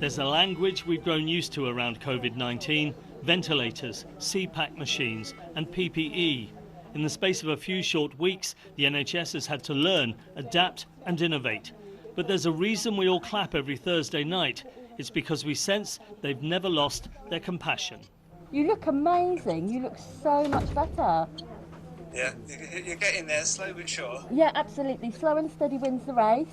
There's a language we've grown used to around COVID-19, ventilators, CPAP machines and PPE. In the space of a few short weeks, the NHS has had to learn, adapt and innovate. But there's a reason we all clap every Thursday night. It's because we sense they've never lost their compassion. You look amazing. You look so much better. Yeah, you're getting there, slow but sure. Yeah, absolutely. Slow and steady wins the race.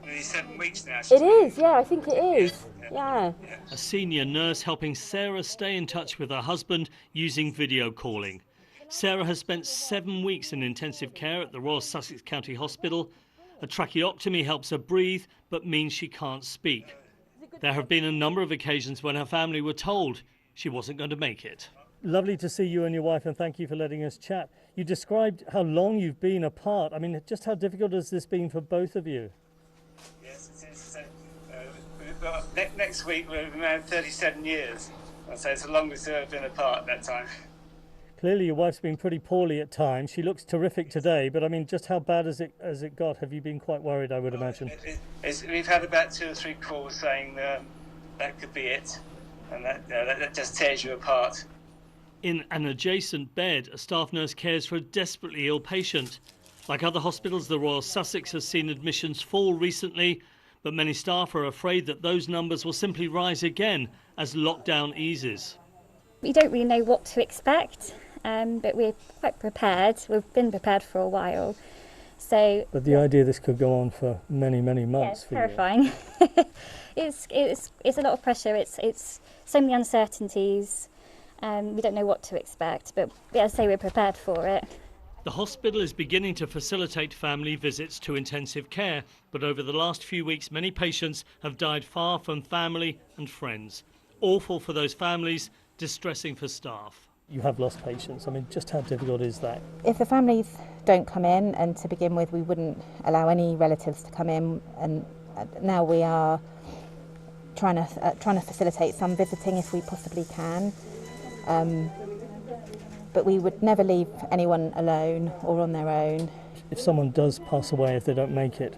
Nearly 7 weeks now. It is, yeah, I think it is. Yeah. A senior nurse helping Sarah stay in touch with her husband using video calling. Sarah has spent 7 weeks in intensive care at the Royal Sussex County Hospital. A tracheotomy helps her breathe, but means she can't speak. There have been a number of occasions when her family were told she wasn't going to make it. Lovely to see you and your wife, and thank you for letting us chat. You described how long you've been apart. I mean, just how difficult has this been for both of you? Yes, it is. Next week we'll be married 37 years. So it's the longest we've been apart that time. Clearly your wife's been pretty poorly at times. She looks terrific today, but I mean, just how bad has it got? Have you been quite worried, I would imagine? We've had about 2 or 3 calls saying that could be it, and that just tears you apart. In an adjacent bed, a staff nurse cares for a desperately ill patient. Like other hospitals, the Royal Sussex has seen admissions fall recently, but many staff are afraid that those numbers will simply rise again as lockdown eases. We don't really know what to expect, but we're quite prepared. We've been prepared for a while. But the idea this could go on for many, many months. Yeah, it's terrifying. It's a lot of pressure. It's so many uncertainties. We don't know what to expect, but as I say, we're prepared for it. The hospital is beginning to facilitate family visits to intensive care, but over the last few weeks, many patients have died far from family and friends. Awful for those families, distressing for staff. You have lost patients. I mean, just how difficult is that? If the families don't come in, and to begin with, we wouldn't allow any relatives to come in, and now we are trying to facilitate some visiting if we possibly can. But we would never leave anyone alone or on their own. If someone does pass away, if they don't make it,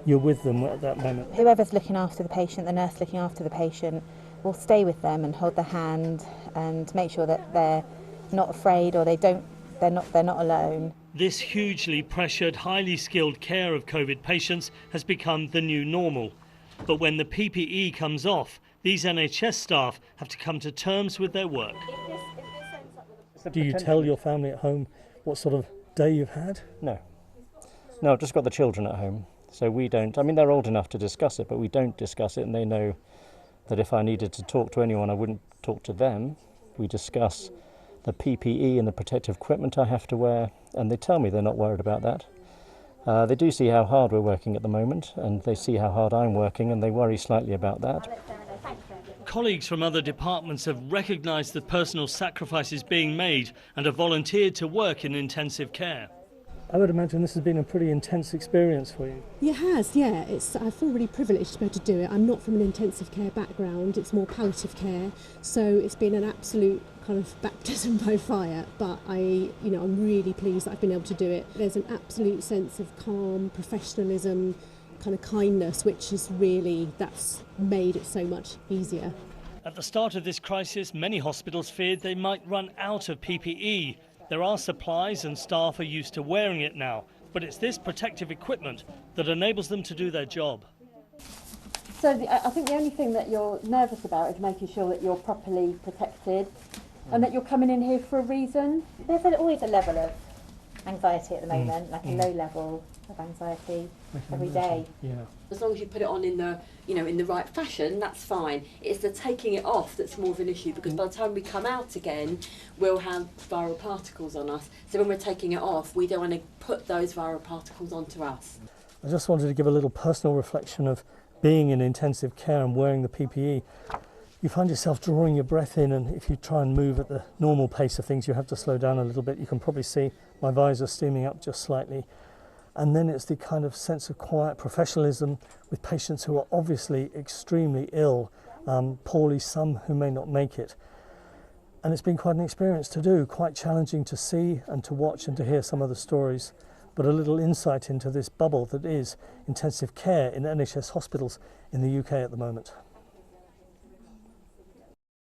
you're with them at that moment. Whoever's looking after the patient, the nurse looking after the patient, will stay with them and hold their hand and make sure that they're not afraid or they're not alone. This hugely pressured, highly skilled care of COVID patients has become the new normal. But when the PPE comes off, these NHS staff have to come to terms with their work. Do you tell your family at home what sort of day you've had? No, I've just got the children at home, so we don't. I mean, they're old enough to discuss it, but we don't discuss it, and they know that if I needed to talk to anyone, I wouldn't talk to them. We discuss the PPE and the protective equipment I have to wear, and they tell me they're not worried about that. They do see how hard we're working at the moment, and they see how hard I'm working, and they worry slightly about that. Colleagues from other departments have recognised the personal sacrifices being made and have volunteered to work in intensive care. I would imagine this has been a pretty intense experience for you. It has, yeah. I feel really privileged to be able to do it. I'm not from an intensive care background, it's more palliative care, so it's been an absolute kind of baptism by fire, but I'm really pleased that I've been able to do it. There's an absolute sense of calm, professionalism, kind of kindness, which is really, that's made it so much easier. At the start of this crisis, many hospitals feared they might run out of PPE. There are supplies and staff are used to wearing it now, but it's this protective equipment that enables them to do their job. So I think the only thing that you're nervous about is making sure that you're properly protected and that you're coming in here for a reason. There's always a level of anxiety at the moment, like a low level of anxiety every day. Yeah. As long as you put it on in the right fashion, that's fine. It's the taking it off that's more of an issue, because by the time we come out again, we'll have viral particles on us. So when we're taking it off, we don't want to put those viral particles onto us. I just wanted to give a little personal reflection of being in intensive care and wearing the PPE. You find yourself drawing your breath in, and if you try and move at the normal pace of things, you have to slow down a little bit. You can probably see my visor steaming up just slightly. And then it's the kind of sense of quiet professionalism with patients who are obviously extremely ill, poorly, some who may not make it. And it's been quite an experience to do, quite challenging to see and to watch and to hear some of the stories, but a little insight into this bubble that is intensive care in NHS hospitals in the UK at the moment.